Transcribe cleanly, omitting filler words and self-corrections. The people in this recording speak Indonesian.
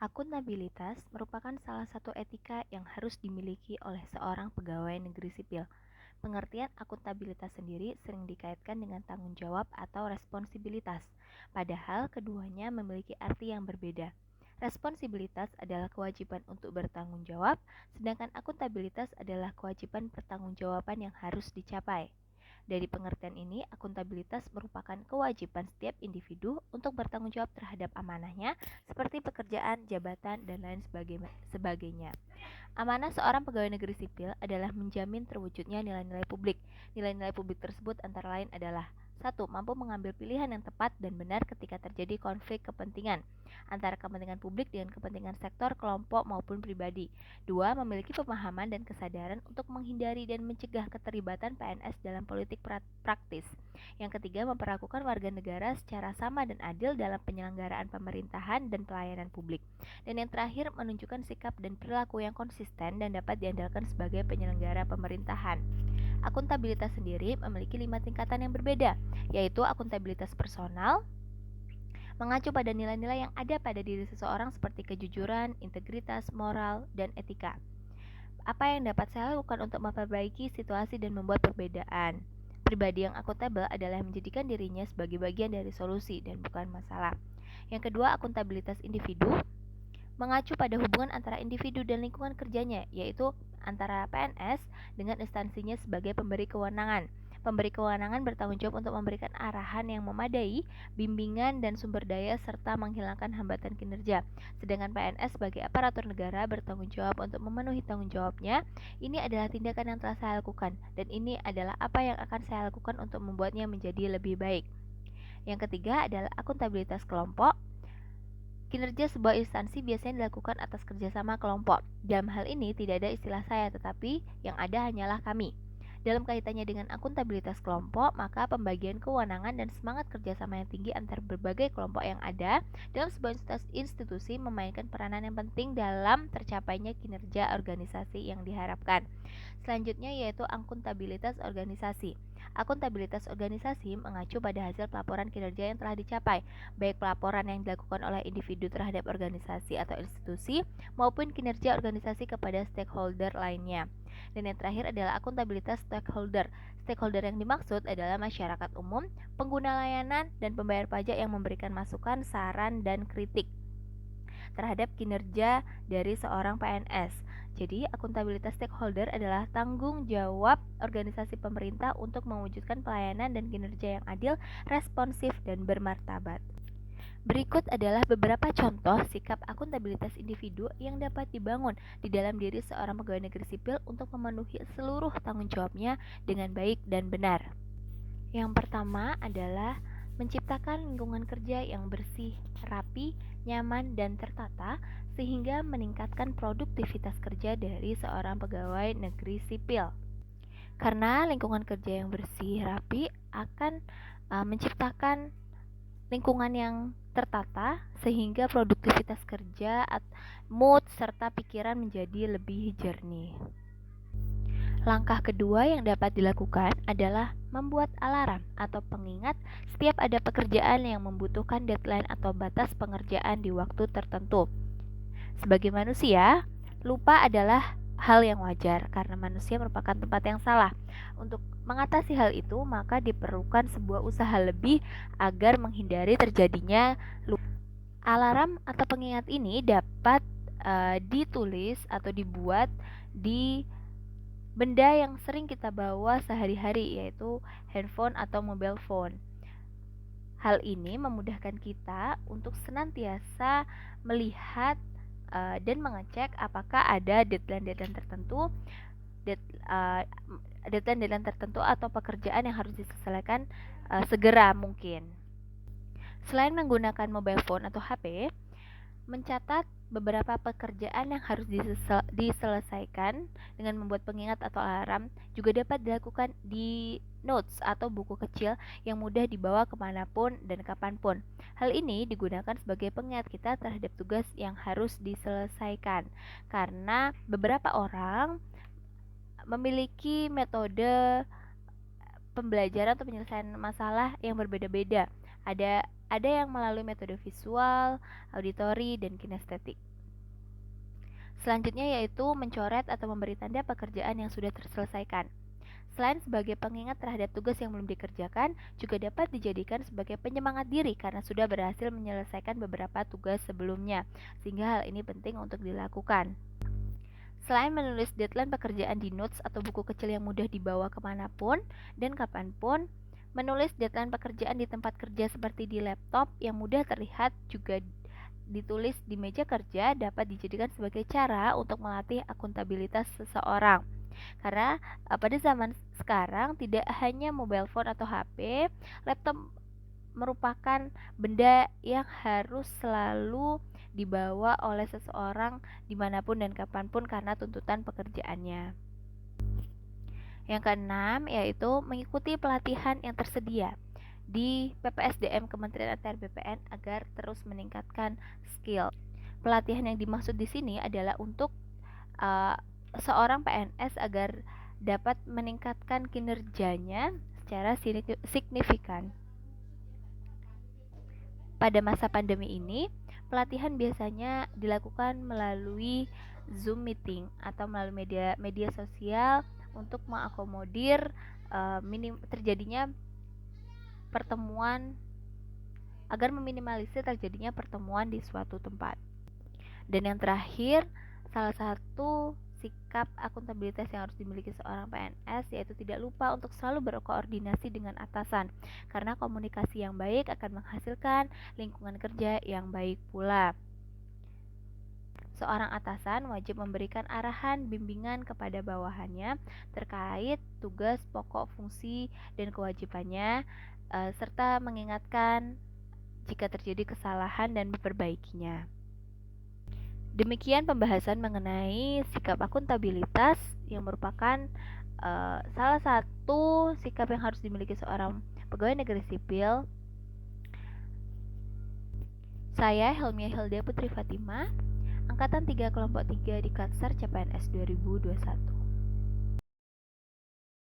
Akuntabilitas merupakan salah satu etika yang harus dimiliki oleh seorang pegawai negeri sipil. Pengertian akuntabilitas sendiri sering dikaitkan dengan tanggung jawab atau responsibilitas, padahal keduanya memiliki arti yang berbeda. Responsibilitas adalah kewajiban untuk bertanggung jawab, sedangkan akuntabilitas adalah kewajiban pertanggungjawaban yang harus dicapai. Dari pengertian ini, akuntabilitas merupakan kewajiban setiap individu untuk bertanggung jawab terhadap amanahnya, seperti pekerjaan, jabatan, dan lain sebagainya. Amanah seorang pegawai negeri sipil adalah menjamin terwujudnya nilai-nilai publik. Nilai-nilai publik tersebut antara lain adalah: 1. Mampu mengambil pilihan yang tepat dan benar ketika terjadi konflik kepentingan antara kepentingan publik dengan kepentingan sektor, kelompok, maupun pribadi. 2. Memiliki pemahaman dan kesadaran untuk menghindari dan mencegah keterlibatan PNS dalam politik praktis. Yang ketiga, memperlakukan warga negara secara sama dan adil dalam penyelenggaraan pemerintahan dan pelayanan publik. Dan yang terakhir, menunjukkan sikap dan perilaku yang konsisten dan dapat diandalkan sebagai penyelenggara pemerintahan. Akuntabilitas sendiri memiliki 5 tingkatan yang berbeda, yaitu akuntabilitas personal, mengacu pada nilai-nilai yang ada pada diri seseorang seperti kejujuran, integritas, moral, dan etika. Apa yang dapat saya lakukan untuk memperbaiki situasi dan membuat perbedaan? Pribadi yang akuntabel adalah menjadikan dirinya sebagai bagian dari solusi dan bukan masalah. Yang kedua, akuntabilitas individu mengacu pada hubungan antara individu dan lingkungan kerjanya, yaitu antara PNS dengan instansinya sebagai pemberi kewenangan. Pemberi kewenangan bertanggung jawab untuk memberikan arahan yang memadai, bimbingan, dan sumber daya, serta menghilangkan hambatan kinerja. Sedangkan PNS sebagai aparatur negara bertanggung jawab untuk memenuhi tanggung jawabnya. Ini adalah tindakan yang telah saya lakukan, dan ini adalah apa yang akan saya lakukan untuk membuatnya menjadi lebih baik. Yang ketiga adalah akuntabilitas kelompok. Kinerja sebuah instansi biasanya dilakukan atas kerjasama kelompok. Dalam hal ini tidak ada istilah saya, tetapi yang ada hanyalah kami. Dalam kaitannya dengan akuntabilitas kelompok, maka pembagian kewenangan dan semangat kerjasama yang tinggi antar berbagai kelompok yang ada dalam sebuah institusi memainkan peranan yang penting dalam tercapainya kinerja organisasi yang diharapkan. Selanjutnya yaitu akuntabilitas organisasi. Akuntabilitas organisasi mengacu pada hasil pelaporan kinerja yang telah dicapai, baik pelaporan yang dilakukan oleh individu terhadap organisasi atau institusi maupun kinerja organisasi kepada stakeholder lainnya. Dan yang terakhir adalah akuntabilitas stakeholder. Stakeholder yang dimaksud adalah masyarakat umum, pengguna layanan, dan pembayar pajak yang memberikan masukan, saran, dan kritik terhadap kinerja dari seorang PNS. Jadi, akuntabilitas stakeholder adalah tanggung jawab organisasi pemerintah untuk mewujudkan pelayanan dan kinerja yang adil, responsif, dan bermartabat. Berikut adalah beberapa contoh sikap akuntabilitas individu yang dapat dibangun di dalam diri seorang pegawai negeri sipil untuk memenuhi seluruh tanggung jawabnya dengan baik dan benar. Yang pertama adalah menciptakan lingkungan kerja yang bersih, rapi, nyaman, dan tertata sehingga meningkatkan produktivitas kerja dari seorang pegawai negeri sipil. Karena lingkungan kerja yang bersih, rapi akan menciptakan lingkungan yang tertata sehingga produktivitas kerja, mood, serta pikiran menjadi lebih jernih. Langkah kedua yang dapat dilakukan adalah membuat alarm atau pengingat setiap ada pekerjaan yang membutuhkan deadline atau batas pengerjaan di waktu tertentu. Sebagai manusia, lupa adalah hal yang wajar karena manusia merupakan tempat yang salah. Untuk mengatasi hal itu, maka diperlukan sebuah usaha lebih agar menghindari terjadinya lupa. Alarm atau pengingat ini dapat ditulis atau dibuat di benda yang sering kita bawa sehari-hari, yaitu handphone atau mobile phone. Hal ini memudahkan kita untuk senantiasa melihat dan mengecek apakah ada deadline-deadline tertentu, deadline-deadline tertentu atau pekerjaan yang harus diselesaikan segera mungkin. Selain menggunakan mobile phone atau HP, mencatat beberapa pekerjaan yang harus diselesaikan dengan membuat pengingat atau alarm juga dapat dilakukan di notes atau buku kecil yang mudah dibawa kemanapun dan kapanpun. Hal ini digunakan sebagai pengingat kita terhadap tugas yang harus diselesaikan, karena beberapa orang memiliki metode pembelajaran atau penyelesaian masalah yang berbeda-beda. Ada yang melalui metode visual, auditori, dan kinestetik. Selanjutnya yaitu mencoret atau memberi tanda pekerjaan yang sudah terselesaikan. Selain sebagai pengingat terhadap tugas yang belum dikerjakan, juga dapat dijadikan sebagai penyemangat diri karena sudah berhasil menyelesaikan beberapa tugas sebelumnya, sehingga hal ini penting untuk dilakukan. Selain menulis deadline pekerjaan di notes atau buku kecil yang mudah dibawa kemanapun dan kapanpun, menulis deadline pekerjaan di tempat kerja seperti di laptop yang mudah terlihat juga ditulis di meja kerja dapat dijadikan sebagai cara untuk melatih akuntabilitas seseorang. Karena pada zaman sekarang tidak hanya mobile phone atau HP, laptop merupakan benda yang harus selalu dibawa oleh seseorang dimanapun dan kapanpun karena tuntutan pekerjaannya. Yang keenam yaitu mengikuti pelatihan yang tersedia di PPSDM Kementerian ATR BPN agar terus meningkatkan skill. Pelatihan yang dimaksud di sini adalah untuk seorang PNS agar dapat meningkatkan kinerjanya secara signifikan. Pada masa pandemi ini, pelatihan biasanya dilakukan melalui Zoom meeting atau melalui media sosial untuk mengakomodir terjadinya pertemuan agar meminimalisir terjadinya pertemuan di suatu tempat. Dan yang terakhir, salah satu sikap akuntabilitas yang harus dimiliki seorang PNS yaitu tidak lupa untuk selalu berkoordinasi dengan atasan, karena komunikasi yang baik akan menghasilkan lingkungan kerja yang baik pula. Seorang atasan wajib memberikan arahan bimbingan kepada bawahannya terkait tugas pokok, fungsi, dan kewajibannya, serta mengingatkan jika terjadi kesalahan dan memperbaikinya. Demikian pembahasan mengenai sikap akuntabilitas yang merupakan salah satu sikap yang harus dimiliki seorang pegawai negeri sipil. Saya Helmia Hilda Putri Fatima, Angkatan 3 Kelompok 3 di Klatsar CPNS 2021.